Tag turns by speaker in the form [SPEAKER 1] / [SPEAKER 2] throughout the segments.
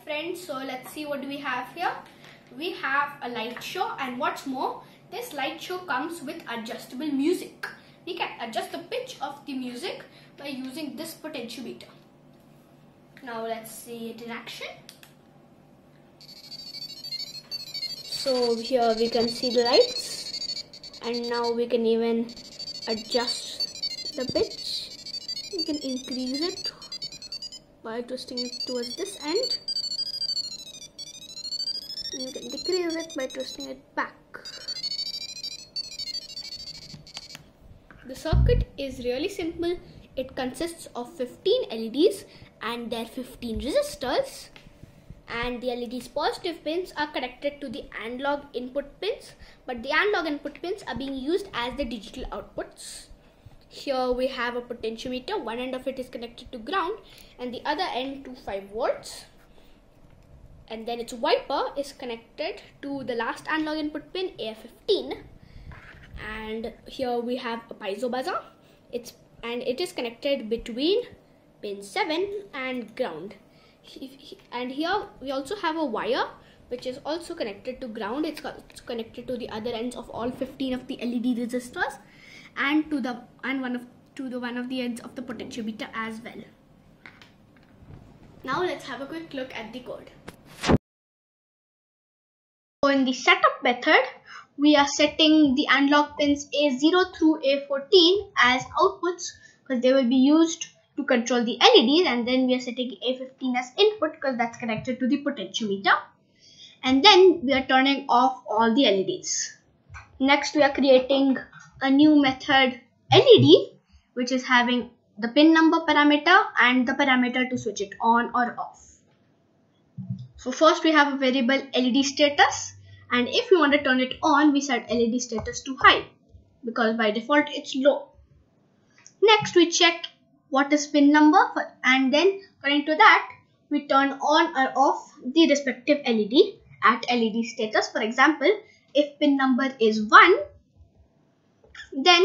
[SPEAKER 1] friends, so let's see what do we have here. We have a light show, and what's more, this light show comes with adjustable music. We can adjust the pitch of the music by using this potentiometer. Now let's see it in action. So here we can see the lights, and now we can even adjust the pitch. We can increase it by twisting it towards this end. You can decrease it by twisting it back. The circuit is really simple. It consists of 15 LEDs and there are 15 resistors. And the LED's positive pins are connected to the analog input pins, but the analog input pins are being used as the digital outputs. Here we have a potentiometer. One end of it is connected to ground and the other end to 5 volts. And then its wiper is connected to the last analog input pin, AF15. And here we have a piezo buzzer. It is connected between pin 7 and ground. And here we also have a wire which is also connected to ground. It's connected to the other ends of all 15 of the LED resistors and to one of the ends of the potentiometer as well. Now let's have a quick look at the code. So in the setup method, we are setting the analog pins A0 through A14 as outputs because they will be used to control the LEDs, and then we are setting A15 as input because that's connected to the potentiometer, and then we are turning off all the LEDs. Next we are creating a new method LED which is having the pin number parameter and the parameter to switch it on or off. So first we have a variable LED status, and if we want to turn it on, we set LED status to high because by default it's low. Next we check what is pin number and then according to that we turn on or off the respective LED at LED status. For example, if pin number is 1, then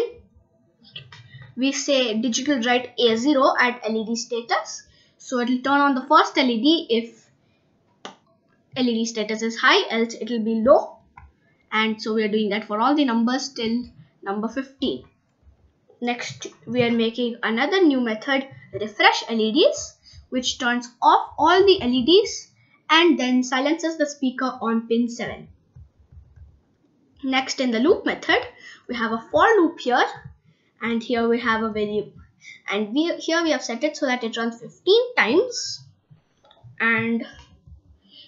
[SPEAKER 1] we say digital write A0 at LED status. So it will turn on the first LED if LED status is high, else it will be low. And so we are doing that for all the numbers till number 15. Next we are making another new method, refresh LEDs, which turns off all the LEDs and then silences the speaker on pin 7. Next in the loop method, we have a for loop here, and here we have a variable, and here we have set it so that it runs 15 times, and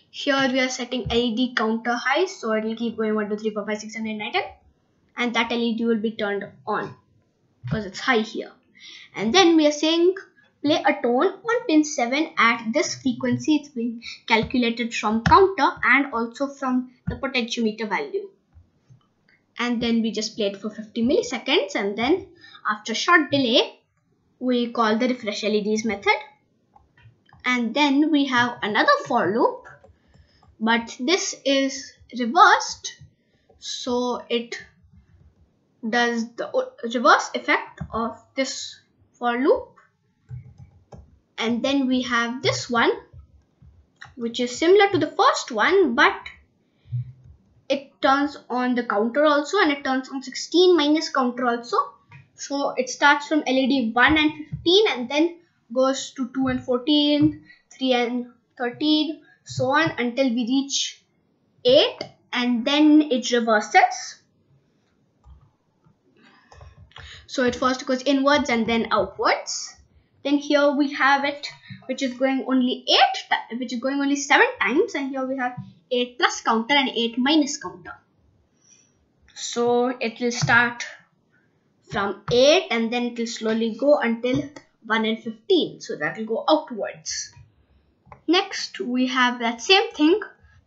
[SPEAKER 1] here we are setting LED counter high, so it will keep going 1, 2, 3, 4, 5, 6, 7, 8, 9, 10, and that LED will be turned on because it's high here. And then we are saying play a tone on pin 7 at this frequency. It's being calculated from counter and also from the potentiometer value. And then we just play it for 50 milliseconds, and then after a short delay we call the refresh LEDs method. And then we have another for loop, but this is reversed, so it does the reverse effect of this for loop. And then we have this one which is similar to the first one, but it turns on the counter also, and it turns on 16 minus counter also. So it starts from LED 1 and 15 and then goes to 2 and 14, 3 and 13, so on until we reach 8, and then it reverses. So it first goes inwards and then outwards. Then here we have it which is going only 7 times, and here we have 8 plus counter and 8 minus counter. So it will start from 8 and then it will slowly go until 1 and 15, so that will go outwards. Next we have that same thing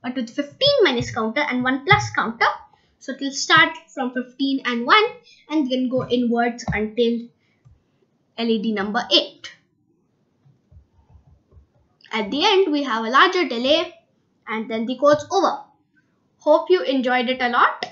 [SPEAKER 1] but with 15 minus counter and 1 plus counter. So it will start from 15 and 1 and then go inwards until LED number 8. At the end we have a larger delay and then the code's over. Hope you enjoyed it a lot.